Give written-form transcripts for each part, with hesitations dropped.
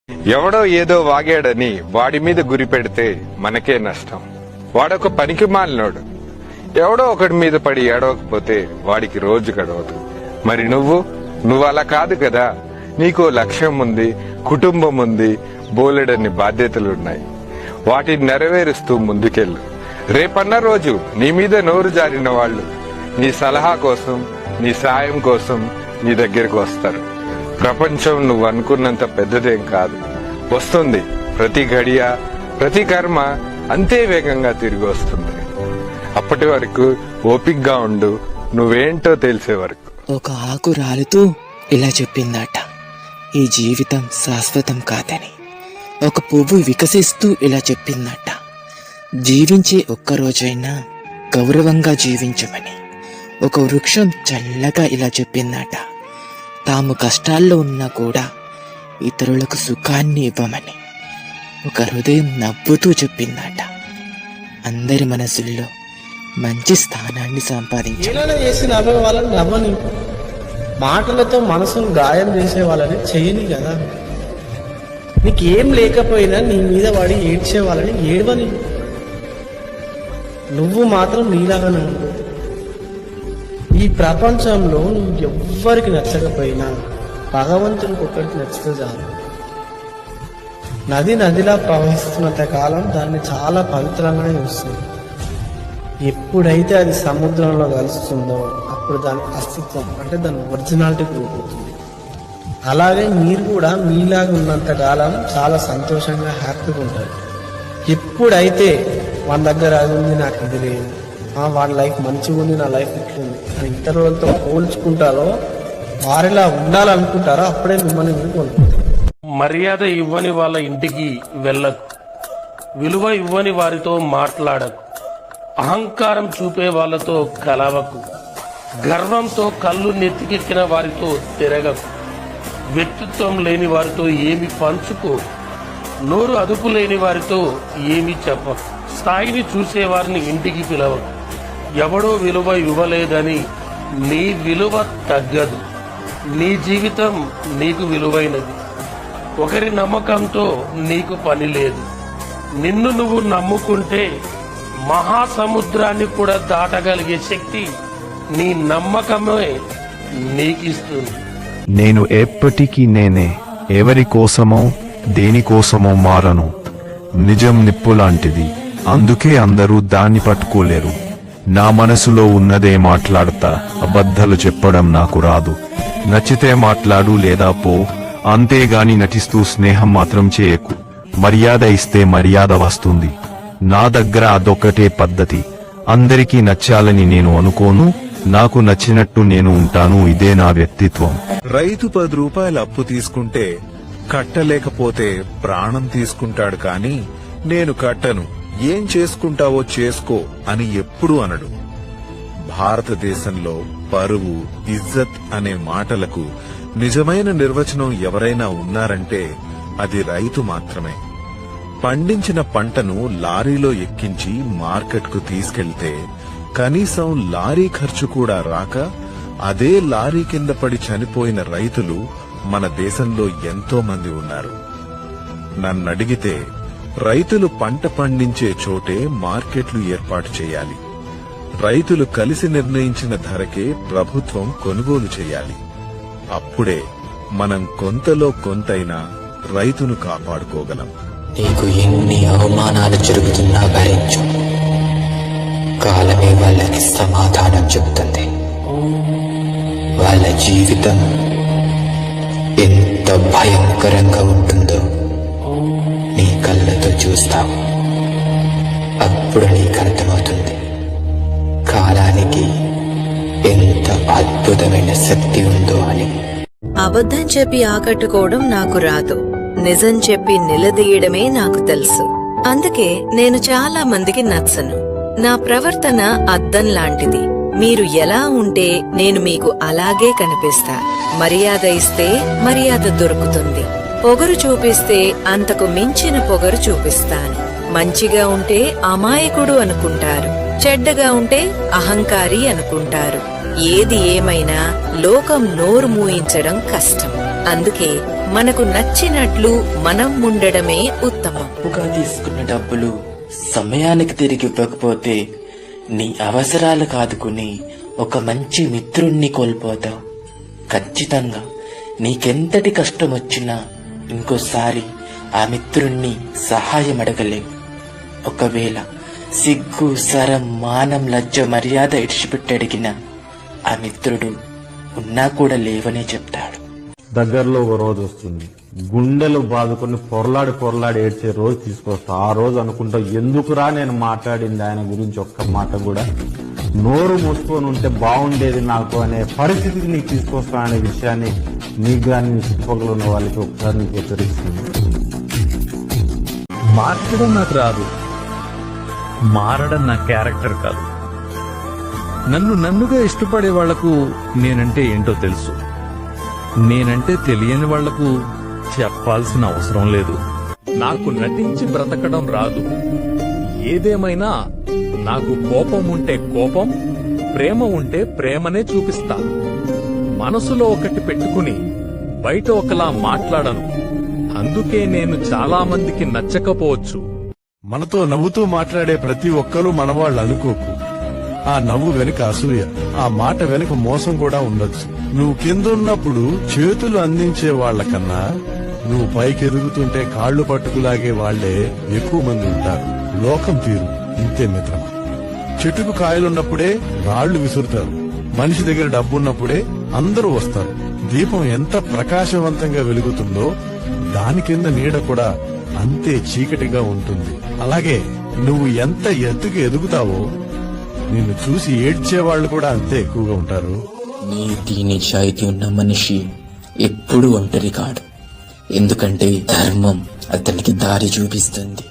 ఎవడో ఏదో వాగాడని వాడి మీద గురి పెడితే మనకే నష్టం. వాడొక పనికి మాలినోడు. ఎవడో ఒకటి మీద పడి ఏడవకపోతే వాడికి రోజు గడవదు. మరి నువ్వు అలా కాదు కదా. నీకో లక్ష్యం ఉంది, కుటుంబం ఉంది, బోలెడన్ని బాధ్యతలున్నాయి. వాటిని నెరవేరుస్తూ ముందుకెళ్ళు. రేపన్న రోజు నీ మీద నోరు జారిన వాళ్ళు నీ సలహా కోసం, నీ సాయం కోసం నీ దగ్గరకు వస్తారు. ప్రపంచం నువ్వు అనుకున్నంత పెద్దదేం కాదు. వస్తుంది. ప్రతి గడియ, ప్రతి కర్మ అంతే వేగంగా తిరిగి వస్తుంది. అప్పటి వరకు ఓపిగ్గా ఉండు, నువ్వేంటో తెలిసే వరకు. ఒక ఆకు రాలుతూ ఇలా చెప్పిందట, ఈ జీవితం శాశ్వతం కాదని. ఒక పువ్వు వికసిస్తూ ఇలా చెప్పిందట, జీవించే ఒక్కరోజైనా గౌరవంగా జీవించమని. ఒక వృక్షం చల్లగా ఇలా చెప్పిందట, తాము కష్టాల్లో ఉన్నా కూడా ఇతరులకు సుఖాన్ని ఇవ్వమని. ఒక హృదయం నవ్వుతూ చెప్పిందట, అందరి మనసుల్లో మంచి స్థానాన్ని సంపాదించాలి. చేసి నవ్వే వాళ్ళని నవ్వని, మాటలతో మనసును గాయం చేసే వాళ్ళని చేయని కదా. నీకేం లేకపోయినా నీ మీద వాడి ఏడ్చే వాళ్ళని ఏడవని. నువ్వు మాత్రం నీలాగానే ఉండు. ఈ ప్రపంచంలో నువ్వు ఎవ్వరికి నచ్చకపోయినా భగవంతునికి ఒక్కడికి నచ్చితే చాలు. నదిలా ప్రవహిస్తున్నంత కాలం దాన్ని చాలా పవిత్రంగానే చూస్తుంది. ఎప్పుడైతే అది సముద్రంలో కలుస్తుందో అప్పుడు దాని అస్తిత్వం అంటే దాని ఒరిజినాలిటీ కోల్పోతుంది. అలాగే మీరు కూడా మీలాగా ఉన్నంత కాలం చాలా సంతోషంగా హ్యాపీగా ఉంటారు. ఎప్పుడైతే వాళ్ళ దగ్గర అది ఉంది, నాకు ఇది లేదు, వాళ్ళ లైఫ్ మంచిగా ఉంది, నా లైఫ్ ఇట్లుంది అని ఇతరులతో పోల్చుకుంటారో, వారిలా ఉండాలనుకుంటారో, అప్పుడే మిమ్మల్ని మీరు కోల్పోతారు. మర్యాద ఇవ్వని వాళ్ళ ఇంటికి వెళ్ళకు, విలువ ఇవ్వని వారితో మాట్లాడకు, అహంకారం చూపే వాళ్ళతో కలవకు, గర్వంతో కళ్ళు నెత్తికెక్కిన వారితో తిరగకు, వ్యక్తిత్వం లేని వారితో ఏమి పంచుకో, నోరు అదుపు లేని వారితో ఏమి చెప్పకు, స్థాయిని చూసేవారిని ఇంటికి పిలవకు. ఎవడో విలువ ఇవ్వలేదని నీ విలువ తగ్గదు. నీ జీవితం నీకు విలువైనది. ఒకరి నమ్మకంతో నీకు పని లేదు. నిన్ను నువ్వు నమ్ముకుంటే మహాసముద్రాన్ని కూడా దాటగలిగే శక్తి నీ నమ్మకమే నీకిస్తుంది. నేను ఎప్పటికీ నేనే, ఎవరి కోసమో దేనికోసమో మారను. నిజం నిప్పు లాంటిది, అందుకే అందరూ దాన్ని పట్టుకోలేరు. నా మనసులో ఉన్నదే మాట్లాడతా, అబద్ధాలు చెప్పడం నాకు రాదు. నచ్చితే మాట్లాడు, లేదా పో, అంతేగాని నటిస్తూ స్నేహం మాత్రం చేయకు. మర్యాద ఇస్తే మర్యాద వస్తుంది. నా దగ్గర అదొక్కటే పద్ధతి. అందరికీ నచ్చాలని నేను అనుకోను, నాకు నచ్చినట్టు నేను ఉంటాను. ఇదే నా వ్యక్తిత్వం. రైతు 10 రూపాయలు అప్పు తీసుకుంటే కట్టలేకపోతే ప్రాణం తీసుకుంటాడు, కానీ నేను కట్టను, ఏం చేసుకుంటావో చేసుకో అని ఎప్పుడూ అనడు. భారతదేశంలో పరువు, ఇజ్జత్ అనే మాటలకు నిజమైన నిర్వచనం ఎవరైనా ఉన్నారంటే అది రైతు మాత్రమే. పండించిన పంటను లారీలో ఎక్కించి మార్కెట్కు తీసుకెళ్తే కనీసం లారీ ఖర్చు కూడా రాక అదే లారీ కింద పడి చనిపోయిన రైతులు మన దేశంలో ఎంతో మంది ఉన్నారు. నన్నడిగితే రైతులు పంట పండించే చోటే మార్కెట్లు ఏర్పాటు చేయాలి. రైతులు కలిసి నిర్ణయించిన ధరకే ప్రభుత్వం కొనుగోలు చేయాలి. అప్పుడే మనం కొంతలో కొంతైనా రైతును కాపాడుకోగలం. నీకు ఎన్ని అవమానాలు జరుగుతున్నా భరించు, కాలమే వాళ్ళకి సమాధానం చెప్తుంది. వాళ్ళ జీవితం ఎంత భయంకరంగా ఉంటుందో నీ కళ్ళతో చూస్తావు. అప్పుడు నీకు అర్థమవుతుంది కాలానికి ఎంత అద్భుతమైన శక్తి ఉందో అని. అబద్ధం చెప్పి ఆకట్టుకోవడం నాకు రాదు, నిజం చెప్పి నిలదీయడమే నాకు తెలుసు. అందుకే నేను చాలా మందికి నచ్చను. నా ప్రవర్తన అద్దం లాంటిది. మీరు ఎలా ఉంటే నేను మీకు అలాగే కనిపిస్తా. మర్యాద ఇస్తే మర్యాద దొరుకుతుంది. పొగరు చూపిస్తే అంతకు మించిన పొగరు చూపిస్తాను. మంచిగా ఉంటే అమాయకుడు అనుకుంటారు, చెడ్డగా ఉంటే అహంకారి అనుకుంటారు. ఏది ఏమైనా లోకం నోరు మూయించడం కష్టం. అందుకే మనకు నచ్చినట్లు మనం ఉండడమే ఉత్తమం. అప్పుగా తీసుకున్న డబ్బులు సమయానికి తిరిగి ఇవ్వకపోతే నీ అవసరాలు కాదుకుని ఒక మంచి మిత్రుణ్ణి కోల్పోతావు. ఖచ్చితంగా నీకెంతటి కష్టం వచ్చినా ఇంకోసారి ఆ మిత్రుణ్ణి సహాయం అడగలేవు. ఒకవేళ సిగ్గు, సరం, మానం, లజ్జ, మర్యాద ఇడిచిపెట్టి అడిగిన ఆ మిత్రుడు ఉన్నా కూడా లేవనే చెప్తాడు. దగ్గరలో ఒక రోజు వస్తుంది, గుండెలు బాదుకొని పొరలాడి ఏడ్చే రోజు తీసుకొస్తా. ఆ రోజు అనుకుంటా, ఎందుకురా నేను మాట్లాడింది ఆయన గురించి ఒక్క మాట కూడా, నోరు మూసుకొని ఉంటే బాగుండేది నాకు అనే పరిస్థితికి నీకు తీసుకొస్తా అనే విషయాన్ని నీకు కానీ నీ చుట్టుపక్కల ఉన్న వాళ్ళకి ఒకసారి నీకు హెచ్చరిస్తుంది. మార్చడం నాకు రాదు, మారడం నా క్యారెక్టర్ కాదు. నన్నుగా ఇష్టపడే వాళ్లకు నేనంటే ఏంటో తెలుసు. నేనంటే తెలియని వాళ్లకు చెప్పాల్సిన అవసరం లేదు. నాకు నటించి బ్రతకడం రాదు. ఏదేమైనా నాకు కోపం ఉంటే కోపం, ప్రేమ ఉంటే ప్రేమనే చూపిస్తా. మనసులో ఒకటి పెట్టుకుని బయట ఒకలా మాట్లాడను. అందుకే నేను చాలా మందికి నచ్చకపోవచ్చు. మనతో నవ్వుతూ మాట్లాడే ప్రతి ఒక్కరూ మనవాళ్ళు అనుకోకు. ఆ నవ్వు వెనుక అసూయ, ఆ మాట వెనుక మోసం కూడా ఉండొచ్చు. నువ్వు కిందున్నప్పుడు చేతులు అందించే వాళ్లకన్నా నువ్వు పైకి ఎదుగుతుంటే కాళ్లు పట్టుకులాగే వాళ్లే ఎక్కువ మంది ఉంటారు. లోకం తీరు ఇంతే మిత్రమా. చెట్టుకు కాయలున్నప్పుడే రాళ్లు విసురుతారు. మనిషి దగ్గర డబ్బున్నప్పుడే అందరూ వస్తారు. దీపం ఎంత ప్రకాశవంతంగా వెలుగుతుందో దాని కింద నీడ కూడా అంతే చీకటిగా ఉంటుంది. అలాగే నువ్వు ఎంత ఎత్తుకు ఎదుగుతావో నిన్ను చూసి ఏడ్చేవాళ్లు కూడా అంతే ఎక్కువగా ఉంటారు. నీతి నిజాయితీ ఉన్న మనిషి ఎప్పుడూ ఒంటరి కాడు. ఎందుకంటే ధర్మం అతనికి దారి చూపిస్తుంది,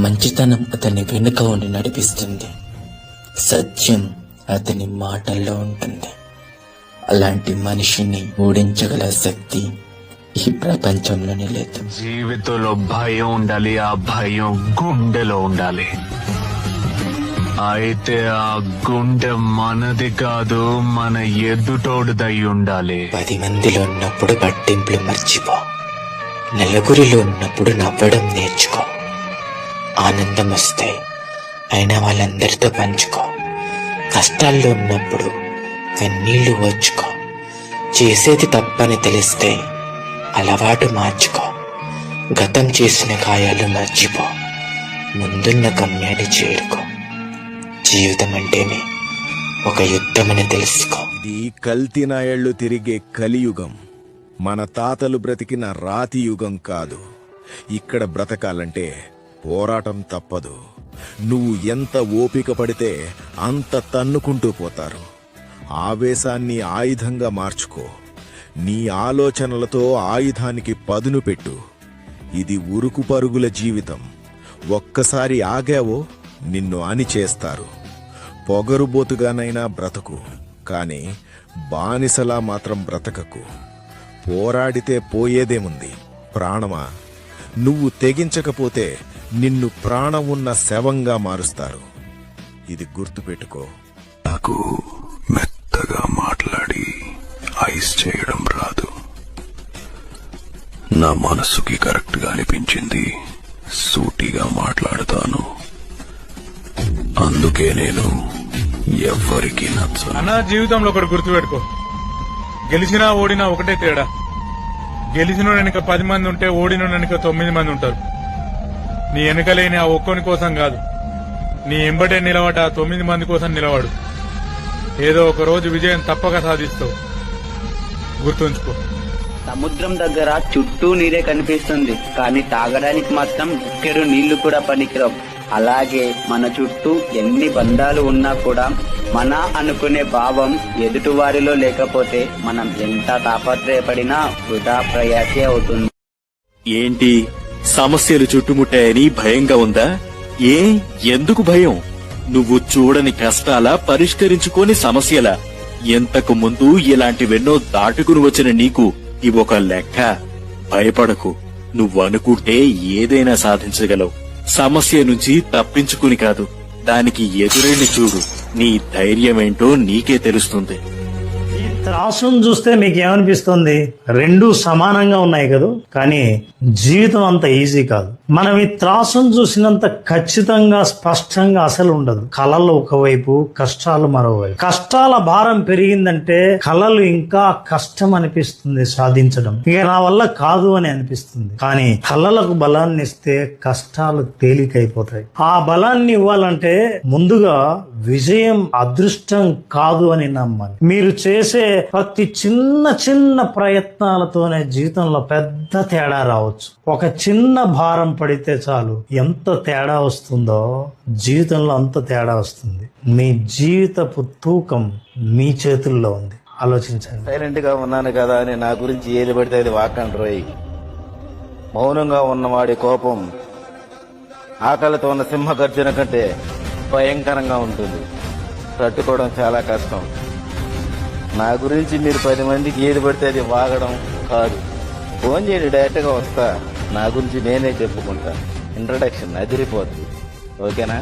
మంచితనం అతని వెనుక ఉండి నడిపిస్తుంది, సత్యం అతని మాటల్లో ఉంటుంది. అలాంటి మనిషిని ఓడించగల శక్తి ఈ ప్రపంచంలోనే లేదు. జీవితంలో భయం ఉండాలి, ఆ భయం గుండెలో ఉండాలి. అయితే ఆ గుండె మనది కాదు, మన ఎదుటోడుదై ఉండాలి. 10 మందిలో ఉన్నప్పుడు పట్టింపులు మర్చిపో. నలుగురిలో ఉన్నప్పుడు నవ్వడం నేర్చుకో. ఆనందం వస్తే అయినా వాళ్ళందరితో పంచుకో. కష్టాల్లో ఉన్నప్పుడు కన్నీళ్లు ఓర్చుకో. చేసేది తప్పని తెలిస్తే అలవాటు మార్చుకో. గతం చేసిన గాయాలు మర్చిపో. ముందున్న గమ్యాన్ని చేరుకో. జీవితం అంటేనే ఒక యుద్ధమని తెలుసుకో. ఇది కల్తీ నాయళ్లు తిరిగే కలియుగం. మన తాతలు బ్రతికిన రాతి యుగం కాదు. ఇక్కడ బ్రతకాలంటే పోరాటం తప్పదు. నువ్వు ఎంత ఓపిక పడితే అంత తన్నుకుంటూ పోతారు. ఆవేశాన్ని ఆయుధంగా మార్చుకో. నీ ఆలోచనలతో ఆయుధానికి పదును పెట్టు. ఇది ఉరుకు పరుగుల జీవితం. ఒక్కసారి ఆగావో నిన్ను అణిచేస్తారు. పొగరుబోతుగానైనా బ్రతకు, కాని బానిసలా మాత్రం బ్రతకకు. పోరాడితే పోయేదేముంది? ప్రాణమా? నువ్వు తెగించకపోతే నిన్ను ప్రాణం ఉన్న శవంగా మారుస్తారు. ఇది గుర్తుపెట్టుకో. నాకు మెత్తగా మాట్లాడి ఐస్ చేయడం రాదు. నా మనసుకి కరెక్ట్ గా అనిపించింది సూటిగా మాట్లాడతాను. అందుకే నేను ఎవ్వరికి నచ్చను. అన్న, జీవితంలో ఒకటి గుర్తుపెట్టుకో, గెలిచినా ఓడినా ఒకటే తేడా. గెలిచిన వెనుక 10 మంది ఉంటే ఓడిన వెనుక 9 మంది ఉంటారు. నీ వెనుకలేని ఆ ఒక్కని కోసం కాదు, నీ ఎంబటే నిలబడి ఆ 9 మంది కోసం నిలబడు. ఏదో ఒక రోజు విజయం తప్పక సాధిస్తావు. గుర్తుంచుకో. సముద్రం దగ్గర చుట్టూ నీరే కనిపిస్తుంది, కానీ తాగడానికి మాత్రం ఎక్కడు నీళ్లు కూడా పనికిరావు. అలాగే మన చుట్టూ ఎన్ని బంధాలు ఉన్నా కూడా మన అనుకునే భావం ఎదుటివారిలో లేకపోతే మనం ఎంత తాపత్రయపడినా వృధా ప్రయాసే అవుతుంది. ఏంటి, సమస్యలు చుట్టుముట్టాయని భయంగా ఉందా? ఎందుకు భయం? నువ్వు చూడని కష్టాల, పరిష్కరించుకోని సమస్యల. ఎంతకు ముందు ఇలాంటివెన్నో దాటుకుని వచ్చిన నీకు ఇవొక లెక్క. భయపడకు. నువ్వనుకుంటే ఏదైనా సాధించగలవు. సమస్య నుంచి తప్పించుకుని కాదు, దానికి ఎదురెళ్ళి చూడు. నీ ధైర్యమేంటో నీకే తెలుస్తుంది. త్రాసును చూస్తే మీకు ఏమనిపిస్తుంది? రెండు సమానంగా ఉన్నాయి కదా, కానీ జీవితం అంత ఈజీ కాదు. మనం ఈ త్రాసును చూసినంత ఖచ్చితంగా స్పష్టంగా అసలు ఉండదు. కళలు ఒకవైపు, కష్టాలు మరోవైపు. కష్టాల భారం పెరిగిందంటే కళలు ఇంకా కష్టం అనిపిస్తుంది సాధించడం. ఇక నా వల్ల కాదు అని అనిపిస్తుంది. కానీ కళలకు బలాన్ని ఇస్తే కష్టాలు తేలికైపోతాయి. ఆ బలాన్ని ఇవ్వాలంటే ముందుగా విజయం అదృష్టం కాదు అని నమ్మాలి. మీరు చేసే ప్రతి చిన్న చిన్న ప్రయత్నాలతోనే జీవితంలో పెద్ద తేడా రావచ్చు. ఒక చిన్న భారం పడితే చాలు ఎంత తేడా వస్తుందో జీవితంలో అంత తేడా వస్తుంది. మీ జీవితపు తూకం మీ చేతుల్లో ఉంది. ఆలోచించండి. సైలెంట్ గా ఉన్నాను కదా అని నా గురించి ఏది పడితే అది వాకండి రోయ్. మౌనంగా ఉన్నవాడి కోపం ఆకలితో ఉన్న సింహ గర్జన కంటే భయంకరంగా ఉంటుంది. తట్టుకోవడం చాలా కష్టం. నా గురించి మీరు 10 మందికి ఏది పడితే అది వాగడం కాదు. ఫోన్ చేయండి, డైరెక్ట్ గా వస్తా. నా గురించి నేనే చెప్పుకుంటా. ఇంట్రడక్షన్ అదిరిపోతుంది. ఓకేనా?